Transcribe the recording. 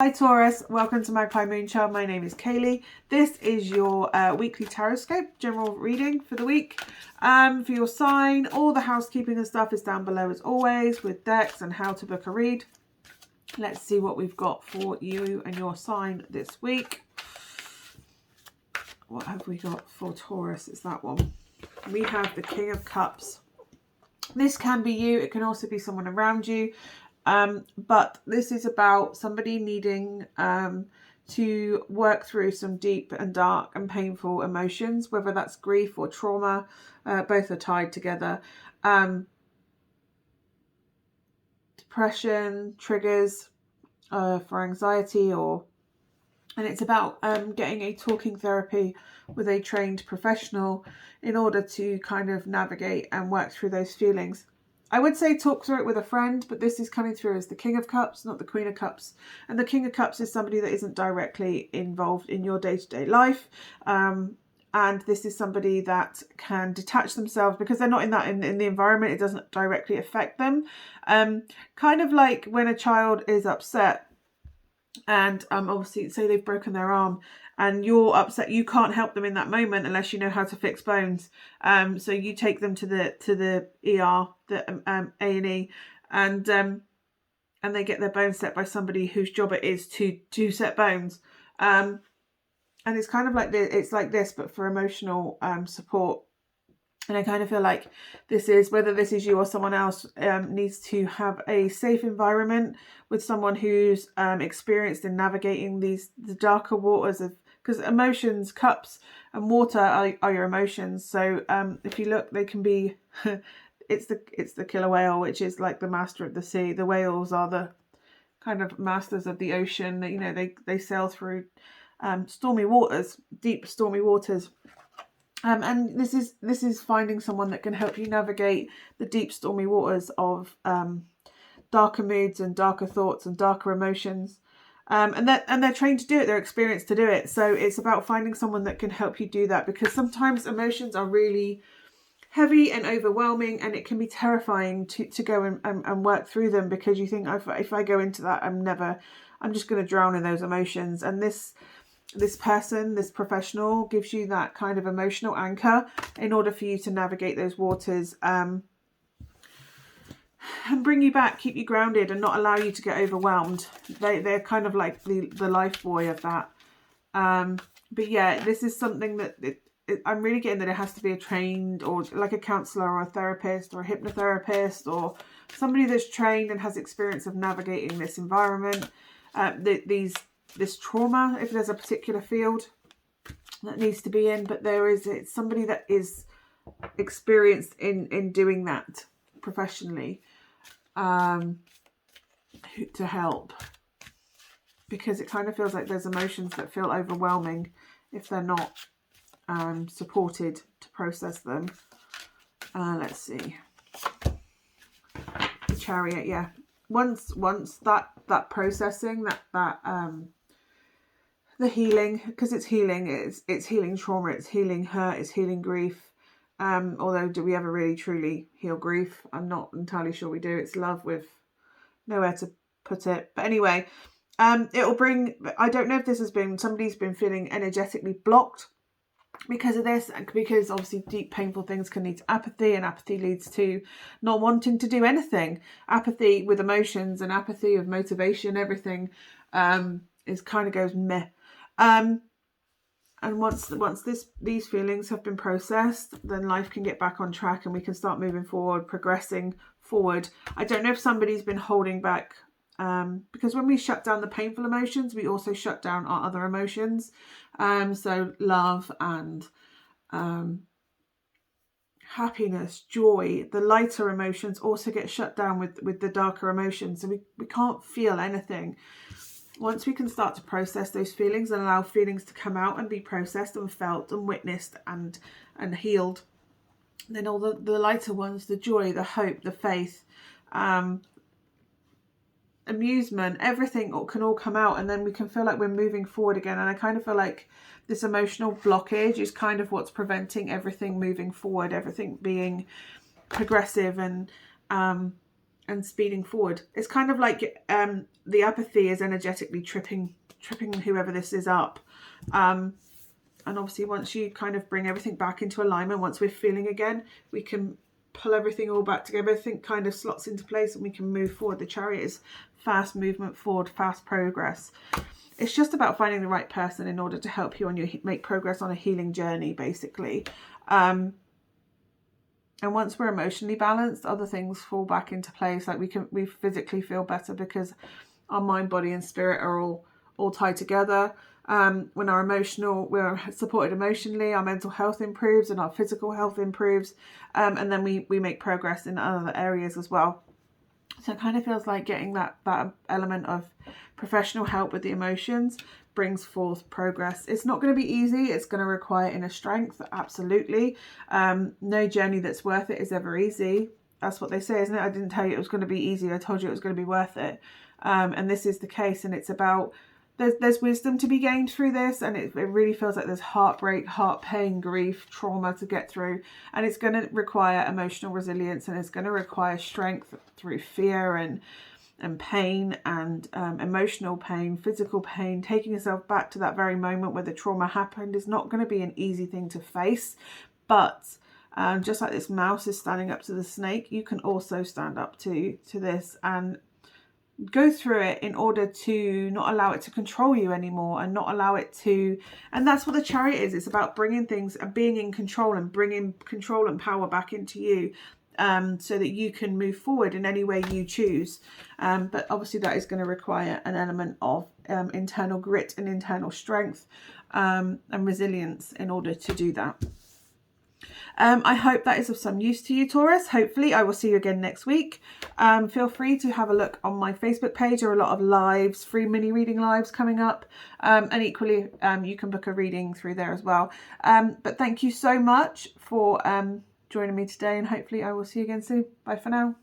Hi Taurus, welcome to Magpie Moonchild. My name is Kayleigh. This is your weekly tarot scope, general reading for the week. For your sign, all the housekeeping and stuff is down below as always, with decks and how to book a read. Let's see what we've got for you and your sign this week. What have we got for Taurus? It's that one. We have the King of Cups. This can be you, it can also be someone around you. But this is about somebody needing to work through some deep and dark and painful emotions, whether that's grief or trauma. Both are tied together. Depression, triggers for anxiety, and it's about getting a talking therapy with a trained professional in order to kind of navigate and work through those feelings. I would say talk through it with a friend, but this is coming through as the King of Cups, not the Queen of Cups. And the King of Cups is somebody that isn't directly involved in your day-to-day life. And this is somebody that can detach themselves because they're not in the environment. It doesn't directly affect them. Kind of like when a child is upset and obviously say they've broken their arm and you're upset, you can't help them in that moment unless you know how to fix bones. So you take them to the ER, the A&E, and they get their bones set by somebody whose job it is to set bones. And it's kind of like it's like this, but for emotional support. And I kind of feel like this is, whether this is you or someone else, needs to have a safe environment with someone who's experienced in navigating the darker waters of, because emotions, cups and water are your emotions. So if you look, they can be, it's the killer whale, which is like the master of the sea. The whales are the kind of masters of the ocean. You know, they sail through stormy waters, deep stormy waters. And this is finding someone that can help you navigate the deep stormy waters of darker moods and darker thoughts and darker emotions. And they're trained to do it, they're experienced to do it. So it's about finding someone that can help you do that, because sometimes emotions are really heavy and overwhelming, and it can be terrifying to go and work through them, because you think, if I go into that, I'm just going to drown in those emotions. And this person, this professional, gives you that kind of emotional anchor in order for you to navigate those waters and bring you back, keep you grounded, and not allow you to get overwhelmed. They're kind of like the life buoy of that. But yeah, this is something that I'm really getting that it has to be a trained, or like a counsellor or a therapist or a hypnotherapist, or somebody that's trained and has experience of navigating this environment, this trauma, if there's a particular field that needs to be in. But it's somebody that is experienced in doing that professionally, to help, because it kind of feels like there's emotions that feel overwhelming if they're not supported to process them. Let's see, the Chariot. Yeah, once that processing, that the healing, because it's healing, it's healing trauma, it's healing hurt, it's healing grief. Although, do we ever really truly heal grief? I'm not entirely sure we do. It's love with nowhere to put it. But anyway, it'll bring, I don't know if this has been, somebody's been feeling energetically blocked because of this, because obviously deep painful things can lead to apathy, and apathy leads to not wanting to do anything. Apathy with emotions and apathy of motivation, everything is kind of goes meh. And once these feelings have been processed, then life can get back on track and we can start moving forward, progressing forward. I don't know if somebody's been holding back, because when we shut down the painful emotions, we also shut down our other emotions. So love and happiness, joy, the lighter emotions also get shut down with the darker emotions. So we can't feel anything. Once we can start to process those feelings and allow feelings to come out and be processed and felt and witnessed and healed, then all the lighter ones, the joy, the hope, the faith, amusement, everything can all come out, and then we can feel like we're moving forward again. And I kind of feel like this emotional blockage is kind of what's preventing everything moving forward, everything being progressive and and speeding forward. It's kind of like the apathy is energetically tripping whoever this is up. And obviously once you kind of bring everything back into alignment, once we're feeling again, we can pull everything all back together. Everything kind of slots into place and we can move forward. The Chariot is fast movement forward, fast progress. It's just about finding the right person in order to help you on your make progress on a healing journey, basically. And once we're emotionally balanced, other things fall back into place. Like we physically feel better because our mind, body and spirit are all tied together. When we're supported emotionally, our mental health improves and our physical health improves. And then we make progress in other areas as well. So it kind of feels like getting that element of professional help with the emotions brings forth progress. It's not going to be easy. It's going to require inner strength. Absolutely. No journey that's worth it is ever easy. That's what they say, isn't it? I didn't tell you it was going to be easy. I told you it was going to be worth it. And this is the case. And it's about, there's wisdom to be gained through this. And it really feels like there's heartbreak, heart pain, grief, trauma to get through. And it's going to require emotional resilience, and it's going to require strength through fear and pain and emotional pain, physical pain. Taking yourself back to that very moment where the trauma happened is not going to be an easy thing to face. But just like this mouse is standing up to the snake, you can also stand up to this and go through it in order to not allow it to control you anymore, and not allow it to, and that's what the Chariot is. It's about bringing things and being in control and bringing control and power back into you, so that you can move forward in any way you choose. But obviously that is going to require an element of internal grit and internal strength and resilience in order to do that. I hope that is of some use to you, Taurus. Hopefully I will see you again next week. Feel free to have a look on my Facebook page. There are a lot of lives, free mini reading lives coming up. And equally, you can book a reading through there as well. But thank you so much for joining me today, and hopefully I will see you again soon. Bye for now.